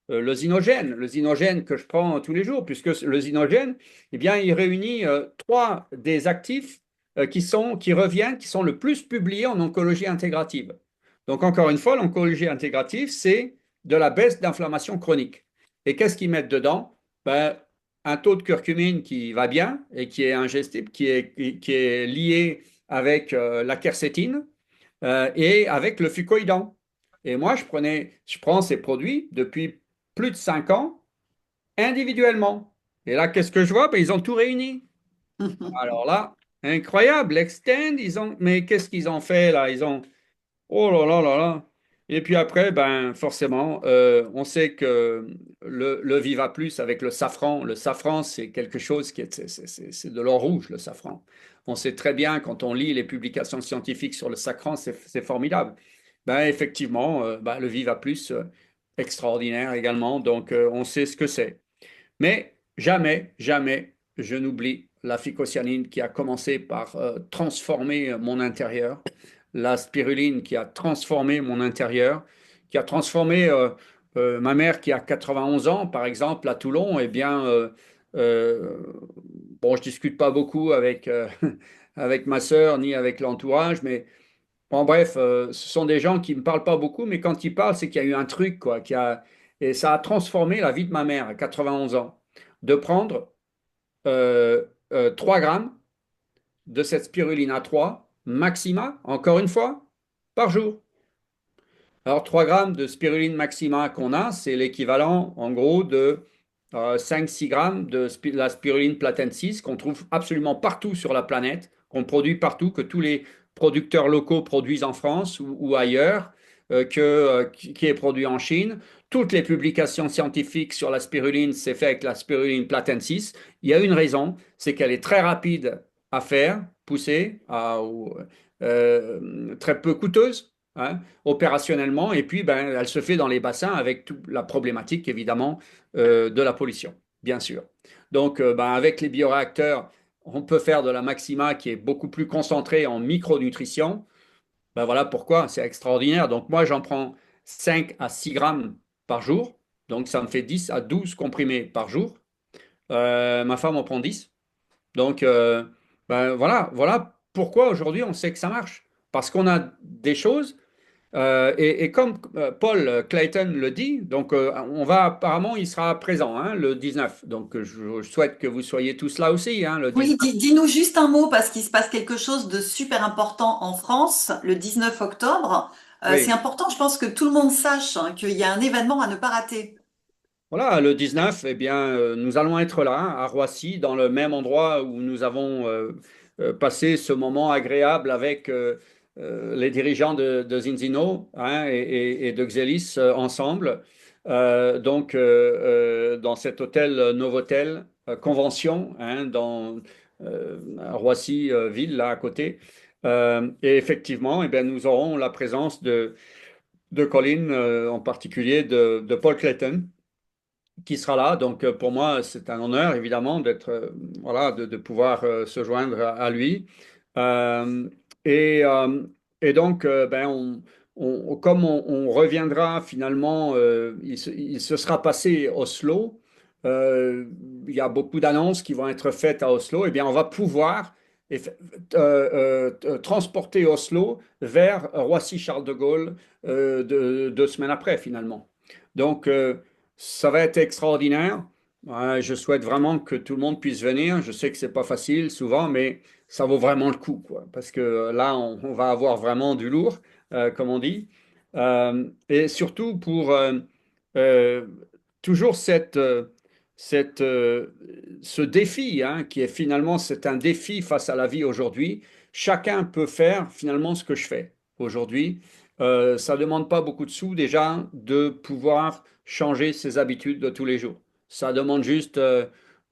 le zinogène que je prends tous les jours puisque le zinogène eh bien il réunit trois des actifs qui reviennent qui sont le plus publiés en oncologie intégrative. Donc encore une fois l'oncologie intégrative c'est de la baisse d'inflammation chronique. Et qu'est-ce qu'ils mettent dedans? Ben, un taux de curcumine qui va bien et qui est ingestible, qui est lié avec la quercétine et avec le fucoïdan. Et moi, je prends ces produits depuis plus de 5 ans individuellement. Et là, qu'est-ce que je vois? Ben, ils ont tout réuni. Alors là, incroyable, l'Extend, mais qu'est-ce qu'ils ont fait là? Oh là là là là. Et puis après, ben forcément, on sait que le Viva Plus avec le safran, c'est quelque chose qui est, c'est de l'or rouge, le safran. On sait très bien quand on lit les publications scientifiques sur le safran, c'est formidable. Ben effectivement, ben, le Viva Plus, extraordinaire également. Donc on sait ce que c'est. Mais jamais, jamais, je n'oublie la phycocyanine qui a commencé par transformer mon intérieur, la spiruline qui a transformé mon intérieur, qui a transformé ma mère qui a 91 ans, par exemple, à Toulon, eh bien, euh, bon, je discute pas beaucoup avec, avec ma sœur ni avec l'entourage, mais bon, bref, ce sont des gens qui me parlent pas beaucoup, mais quand ils parlent, c'est qu'il y a eu un truc, quoi, et ça a transformé la vie de ma mère à 91 ans, de prendre 3 grammes de cette spiruline à 3 maxima, encore une fois, par jour. Alors, 3 grammes de spiruline maxima qu'on a, c'est l'équivalent, en gros, de 5-6 grammes de la spiruline platensis qu'on trouve absolument partout sur la planète, qu'on produit partout, que tous les producteurs locaux produisent en France ou ailleurs, qui est produit en Chine. Toutes les publications scientifiques sur la spiruline, c'est fait avec la spiruline platensis. Il y a une raison, c'est qu'elle est très rapide à faire, pousser, très peu coûteuse, hein, opérationnellement, et puis ben, elle se fait dans les bassins avec toute la problématique, évidemment, de la pollution, bien sûr. Donc, ben, avec les bioréacteurs, on peut faire de la maxima qui est beaucoup plus concentrée en micronutrition. Ben, voilà pourquoi c'est extraordinaire. Donc, moi, j'en prends 5 à 6 grammes par jour. Donc, ça me fait 10 à 12 comprimés par jour. Ma femme en prend 10. Donc, ben, voilà pourquoi aujourd'hui on sait que ça marche. Parce qu'on a des choses et comme Paul Clayton le dit, donc apparemment il sera présent hein, le 19. Donc je souhaite que vous soyez tous là aussi hein, le Oui, 19. dis-nous juste un mot parce qu'il se passe quelque chose de super important en France le 19 octobre. C'est Oui. important, je pense que tout le monde sache hein, qu'il y a un événement à ne pas rater. Voilà, le 19, eh bien, nous allons être là hein, à Roissy, dans le même endroit où nous avons passer ce moment agréable avec les dirigeants de Zinzino, hein, et de Xelis ensemble. Dans cet hôtel Novotel Convention, hein, à Roissy ville, là à côté. Et effectivement, eh bien, nous aurons la présence de Colin, en particulier de Paul Clayton, qui sera là. Donc, pour moi, c'est un honneur, évidemment, voilà, de pouvoir se joindre à lui. Euh, et, euh, et donc, ben, comme on reviendra finalement, il se sera passé Oslo. euh, il y a beaucoup d'annonces qui vont être faites à Oslo. Eh bien, on va pouvoir eff- transporter Oslo vers Roissy-Charles de Gaulle 2 semaines après, finalement. Donc, ça va être extraordinaire. Je souhaite vraiment que tout le monde puisse venir. Je sais que c'est pas facile souvent, mais ça vaut vraiment le coup, quoi. Parce que là, on va avoir vraiment du lourd, comme on dit. Et surtout pour euh, toujours cette, ce défi, hein, qui est finalement, c'est un défi face à la vie aujourd'hui. Chacun peut faire finalement ce que je fais aujourd'hui. Ça ne demande pas beaucoup de sous déjà de pouvoir changer ses habitudes de tous les jours. Ça demande juste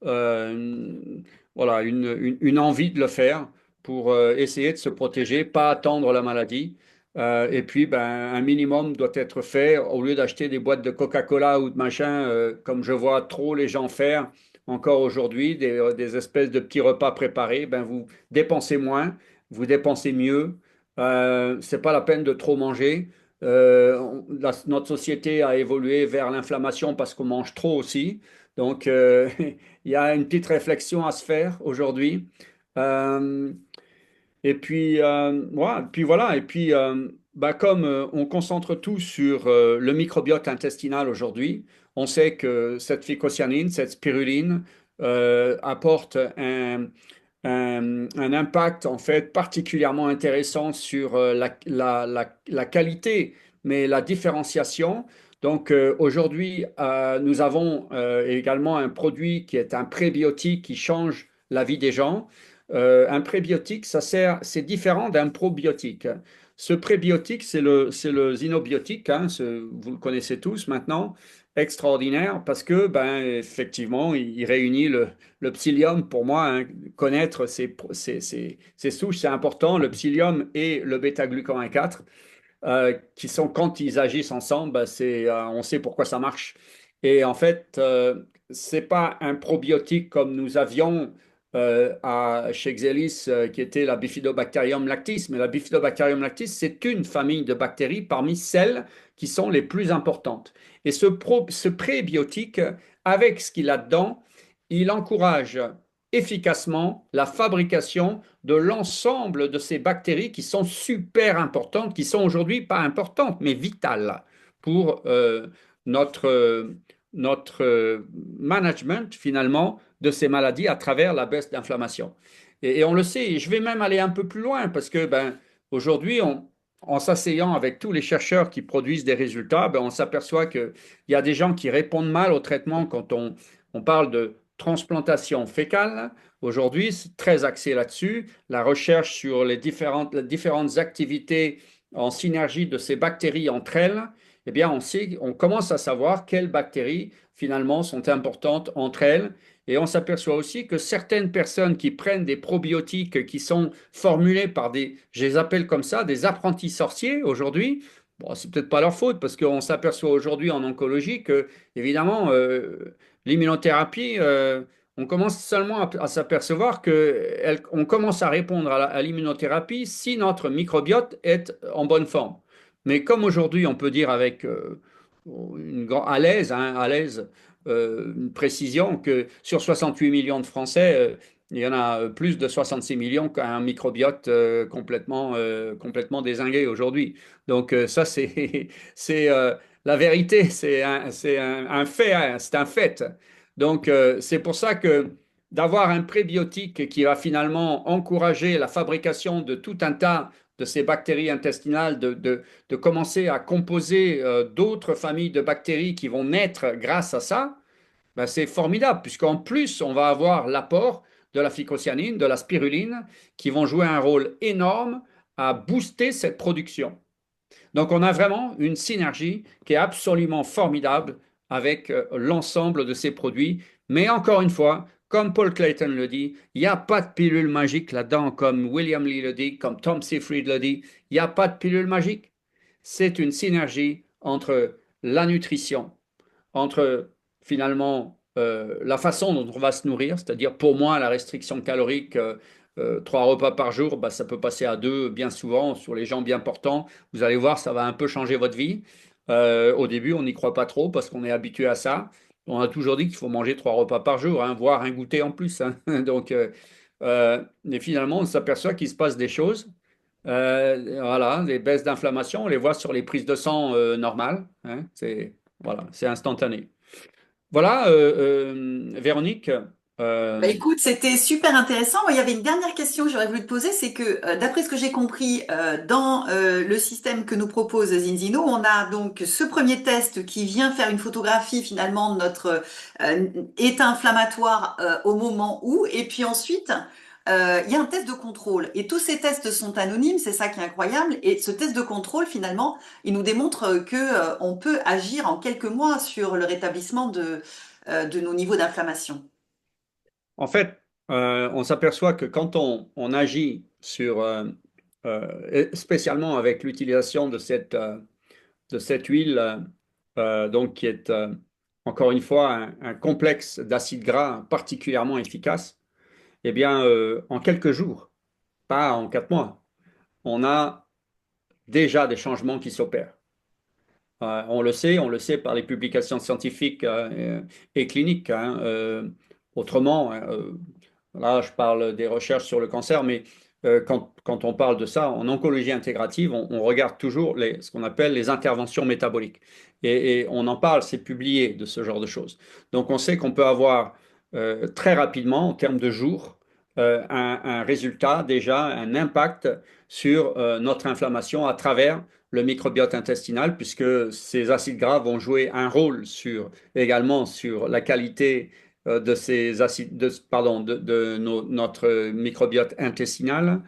voilà, une envie de le faire pour essayer de se protéger, pas attendre la maladie. Et puis, ben, un minimum doit être fait au lieu d'acheter des boîtes de Coca-Cola ou de machin, comme je vois trop les gens faire encore aujourd'hui, des espèces de petits repas préparés. Ben, vous dépensez moins, vous dépensez mieux. C'est pas la peine de trop manger. Notre société a évolué vers l'inflammation parce qu'on mange trop aussi. Donc, il y a une petite réflexion à se faire aujourd'hui. Euh, puis voilà. Et puis, bah, comme on concentre tout sur le microbiote intestinal aujourd'hui, on sait que cette phycocyanine, cette spiruline, apporte un impact en fait particulièrement intéressant sur la qualité, mais la différenciation. Donc aujourd'hui, nous avons également un produit qui est un prébiotique qui change la vie des gens. Un prébiotique, c'est différent d'un probiotique. Ce prébiotique, c'est le xynobiotique, hein, vous le connaissez tous maintenant, extraordinaire parce que, ben, effectivement, il réunit le psyllium. Pour moi, hein, connaître ces souches, c'est important. Le psyllium et le bêta-glucan 4, qui sont, quand ils agissent ensemble, ben, on sait pourquoi ça marche. Et en fait, c'est pas un probiotique comme nous avions chez Xelis, qui était la Bifidobacterium lactis. Mais la Bifidobacterium lactis, c'est une famille de bactéries parmi celles qui sont les plus importantes. Et ce prébiotique, avec ce qu'il a dedans, il encourage efficacement la fabrication de l'ensemble de ces bactéries qui sont super importantes, qui sont aujourd'hui pas importantes, mais vitales pour notre management finalement de ces maladies à travers la baisse d'inflammation. Et on le sait, et je vais même aller un peu plus loin parce que ben, aujourd'hui, en s'asseyant avec tous les chercheurs qui produisent des résultats, ben, on s'aperçoit qu'il y a des gens qui répondent mal au traitement quand on parle de transplantation fécale. Aujourd'hui, c'est très axé là-dessus. La recherche sur les différentes activités en synergie de ces bactéries entre elles, eh bien, on commence à savoir quelles bactéries finalement sont importantes entre elles. Et on s'aperçoit aussi que certaines personnes qui prennent des probiotiques qui sont formulés par je les appelle comme ça, des apprentis sorciers aujourd'hui. Bon, c'est peut-être pas leur faute parce qu'on s'aperçoit aujourd'hui en oncologie que, évidemment, l'immunothérapie, on commence seulement à s'apercevoir qu'on commence à répondre à l'immunothérapie si notre microbiote est en bonne forme. Mais comme aujourd'hui, on peut dire avec à l'aise, hein, une précision que sur 68 millions de Français, il y en a plus de 66 millions qui ont un microbiote complètement dézingué aujourd'hui. Donc ça, c'est la vérité, c'est un fait, hein, c'est un fait. Donc c'est pour ça que d'avoir un prébiotique qui va finalement encourager la fabrication de tout un tas de ces bactéries intestinales, de commencer à composer d'autres familles de bactéries qui vont naître grâce à ça, ben c'est formidable, puisqu'en plus, on va avoir l'apport de la phycocyanine, de la spiruline, qui vont jouer un rôle énorme à booster cette production. Donc, on a vraiment une synergie qui est absolument formidable avec l'ensemble de ces produits. Mais encore une fois, comme Paul Clayton le dit, il n'y a pas de pilule magique là-dedans, comme William Lee le dit, comme Tom Seyfried le dit. Il n'y a pas de pilule magique. C'est une synergie entre la nutrition, entre finalement la façon dont on va se nourrir, c'est-à-dire pour moi la restriction calorique, 3 repas par jour, bah, ça peut passer à deux bien souvent sur les gens bien portants. Vous allez voir, ça va un peu changer votre vie. Au début, on n'y croit pas trop parce qu'on est habitué à ça. On a toujours dit qu'il faut manger 3 repas par jour, hein, voire un goûter en plus, hein. Donc, mais finalement, on s'aperçoit qu'il se passe des choses. Voilà, les baisses d'inflammation, on les voit sur les prises de sang normales, hein. Voilà, c'est instantané. Voilà, Véronique. Bah, euh, écoute, c'était super intéressant. Moi, il y avait une dernière question que j'aurais voulu te poser, c'est que d'après ce que j'ai compris, dans le système que nous propose Zinzino, on a donc ce premier test qui vient faire une photographie finalement de notre état inflammatoire au moment où, et puis ensuite, il y a un test de contrôle. Et tous ces tests sont anonymes, c'est ça qui est incroyable. Et ce test de contrôle, finalement, il nous démontre que on peut agir en quelques mois sur le rétablissement de nos niveaux d'inflammation. En fait, on s'aperçoit que quand on agit sur, et spécialement avec l'utilisation de cette huile, donc qui est encore une fois un complexe d'acides gras particulièrement efficace, eh bien, en quelques jours, pas en 4 mois, on a déjà des changements qui s'opèrent. On le sait par les publications scientifiques et cliniques, hein. Autrement, là, je parle des recherches sur le cancer, mais quand on parle de ça, en oncologie intégrative, on regarde toujours ce qu'on appelle les interventions métaboliques. Et on en parle, c'est publié de ce genre de choses. Donc, on sait qu'on peut avoir très rapidement, en termes de jours, un résultat, déjà, un impact sur notre inflammation à travers le microbiote intestinal, puisque ces acides gras vont jouer un rôle également sur la qualité de ces acides, pardon, notre microbiote intestinal.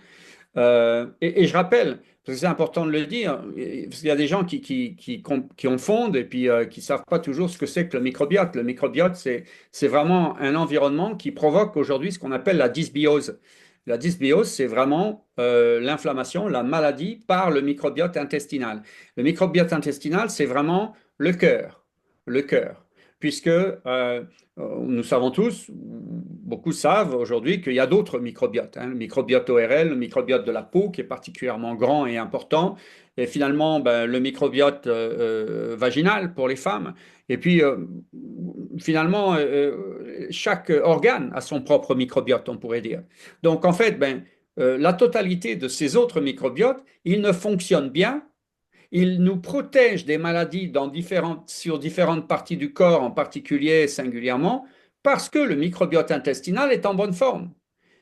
Et je rappelle, parce que c'est important de le dire, parce qu'il y a des gens qui confondent et puis qui ne savent pas toujours ce que c'est que le microbiote. Le microbiote, c'est vraiment un environnement qui provoque aujourd'hui ce qu'on appelle la dysbiose. La dysbiose, c'est vraiment l'inflammation, la maladie par le microbiote intestinal. Le microbiote intestinal, c'est vraiment le cœur. Le cœur. Puisque nous savons tous, beaucoup savent aujourd'hui qu'il y a d'autres microbiotes, hein. Le microbiote ORL, le microbiote de la peau qui est particulièrement grand et important, et finalement ben, le microbiote vaginal pour les femmes. Et puis finalement, chaque organe a son propre microbiote, on pourrait dire. Donc en fait, ben, la totalité de ces autres microbiotes, ils ne fonctionnent bien. Il nous protège des maladies sur différentes parties du corps, en particulier et singulièrement, parce que le microbiote intestinal est en bonne forme.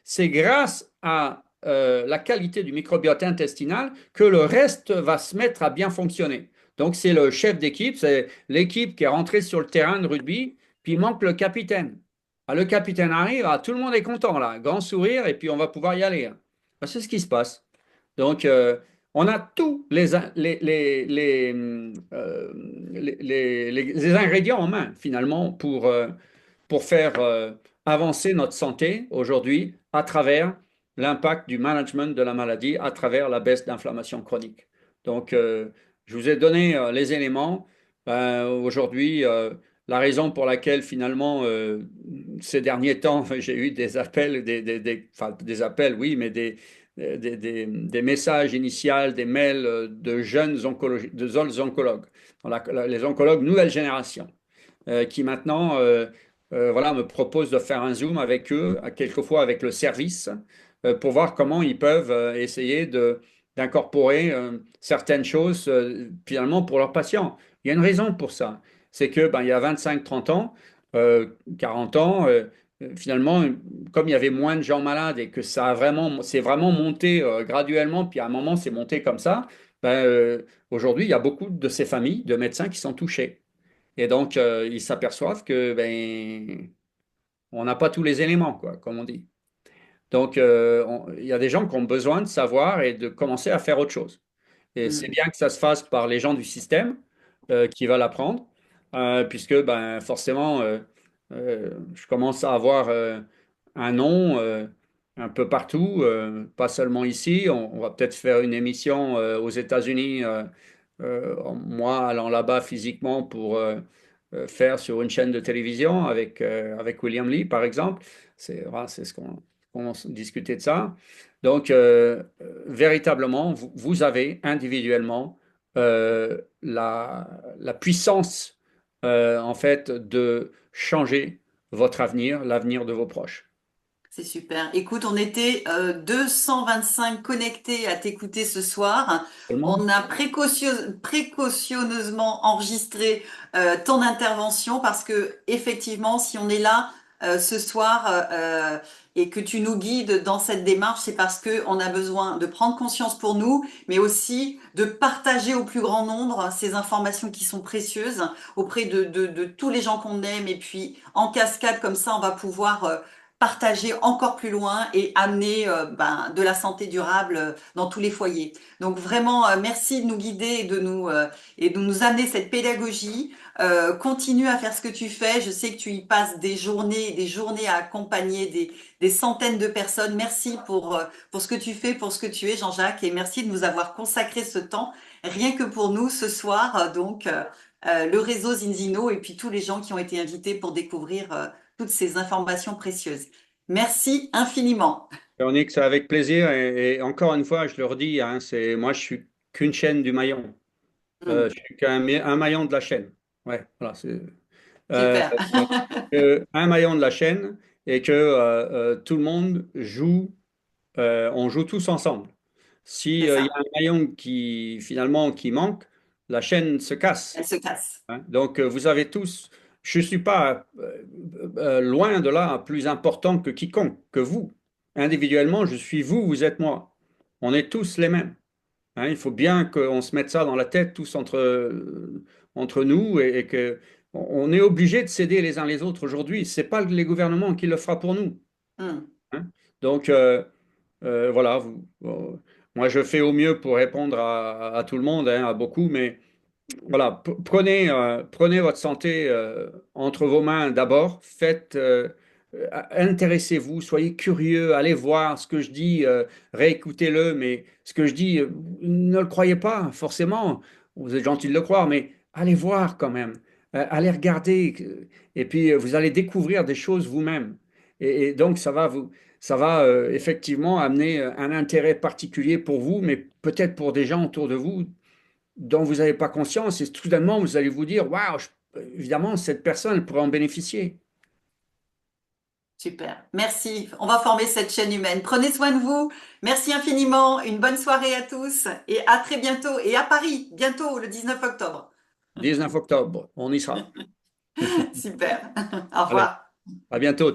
C'est grâce à la qualité du microbiote intestinal que le reste va se mettre à bien fonctionner. Donc c'est le chef d'équipe, c'est l'équipe qui est rentrée sur le terrain de rugby, puis il manque le capitaine. Ah, le capitaine arrive, ah, tout le monde est content là, grand sourire, et puis on va pouvoir y aller. Ah, c'est ce qui se passe. Donc, on a tous les ingrédients en main, finalement, pour faire avancer notre santé aujourd'hui à travers l'impact du management de la maladie, à travers la baisse d'inflammation chronique. Donc, je vous ai donné les éléments. Aujourd'hui, la raison pour laquelle, finalement, ces derniers temps, j'ai eu des appels, enfin, des appels, oui, mais des messages initiaux, des mails de jeunes oncologues, les oncologues nouvelle génération, qui maintenant voilà, me proposent de faire un Zoom avec eux, quelquefois avec le service, pour voir comment ils peuvent essayer d'incorporer certaines choses finalement pour leurs patients. Il y a une raison pour ça. C'est que ben, il y a 25-30 ans, 40 ans, finalement, comme il y avait moins de gens malades et que c'est vraiment monté graduellement, puis à un moment, c'est monté comme ça, ben, aujourd'hui, il y a beaucoup de ces familles de médecins qui sont touchés. Et donc, ils s'aperçoivent que ben, on n'a pas tous les éléments, quoi, comme on dit. Donc, il y a des gens qui ont besoin de savoir et de commencer à faire autre chose. Et c'est Mm. bien que ça se fasse par les gens du système qui veulent apprendre, puisque ben, forcément, je commence à avoir un nom un peu partout, pas seulement ici. On va peut-être faire une émission aux États-Unis, moi allant là-bas physiquement pour faire sur une chaîne de télévision avec William Lee, par exemple. Voilà, c'est ce qu'on discutait de ça. Donc, véritablement, vous avez individuellement la puissance, en fait, de changer votre avenir, l'avenir de vos proches. C'est super. Écoute, on était 225 connectés à t'écouter ce soir. Seulement. On a précautionneusement enregistré ton intervention parce que effectivement, si on est là ce soir et que tu nous guides dans cette démarche, c'est parce que on a besoin de prendre conscience pour nous, mais aussi de partager au plus grand nombre ces informations qui sont précieuses auprès de tous les gens qu'on aime. Et puis en cascade, comme ça, on va pouvoir partager encore plus loin et amener de la santé durable dans tous les foyers. Donc vraiment, merci de nous guider et de nous amener cette pédagogie. Continue à faire ce que tu fais. Je sais que tu y passes des journées et des journées à accompagner des centaines de personnes. Merci pour ce que tu fais, pour ce que tu es, Jean-Jacques, et merci de nous avoir consacré ce temps rien que pour nous ce soir. Le réseau Zinzino et puis tous les gens qui ont été invités pour découvrir toutes ces informations précieuses. Merci infiniment. Véronique, c'est avec plaisir. Et encore une fois, je le redis, hein, moi, je suis qu'une chaîne du maillon. Hmm, Je suis qu'un maillon de la chaîne. Ouais, voilà, euh, super. un maillon de la chaîne et que tout le monde joue, on joue tous ensemble. Si C'est il y ça. a un maillon qui finalement qui manque, la chaîne se casse. Elle se casse. Hein. Donc vous avez tous, je ne suis pas loin de là plus important que quiconque, que vous. Individuellement, je suis vous, vous êtes moi. On est tous les mêmes. Hein, il faut bien qu'on se mette ça dans la tête tous entre nous et que on est obligé de s'aider les uns les autres aujourd'hui. C'est pas les gouvernements qui le fera pour nous. Hmm. Hein. Donc voilà, moi je fais au mieux pour répondre à tout le monde, hein, à beaucoup, mais voilà, prenez votre santé entre vos mains d'abord. Intéressez-vous, soyez curieux, allez voir ce que je dis, réécoutez-le, mais ce que je dis, ne le croyez pas forcément. Vous êtes gentil de le croire, mais allez voir quand même. Allez regarder, et puis vous allez découvrir des choses vous-même. Et donc ça va effectivement amener un intérêt particulier pour vous, mais peut-être pour des gens autour de vous dont vous n'avez pas conscience, et soudainement, vous allez vous dire, waouh, évidemment, cette personne elle pourrait en bénéficier. Super. Merci. On va former cette chaîne humaine. Prenez soin de vous. Merci infiniment. Une bonne soirée à tous et à très bientôt. Et à Paris, bientôt, le 19 octobre. 19 octobre, on y sera. Super. Au Allez, revoir. à bientôt.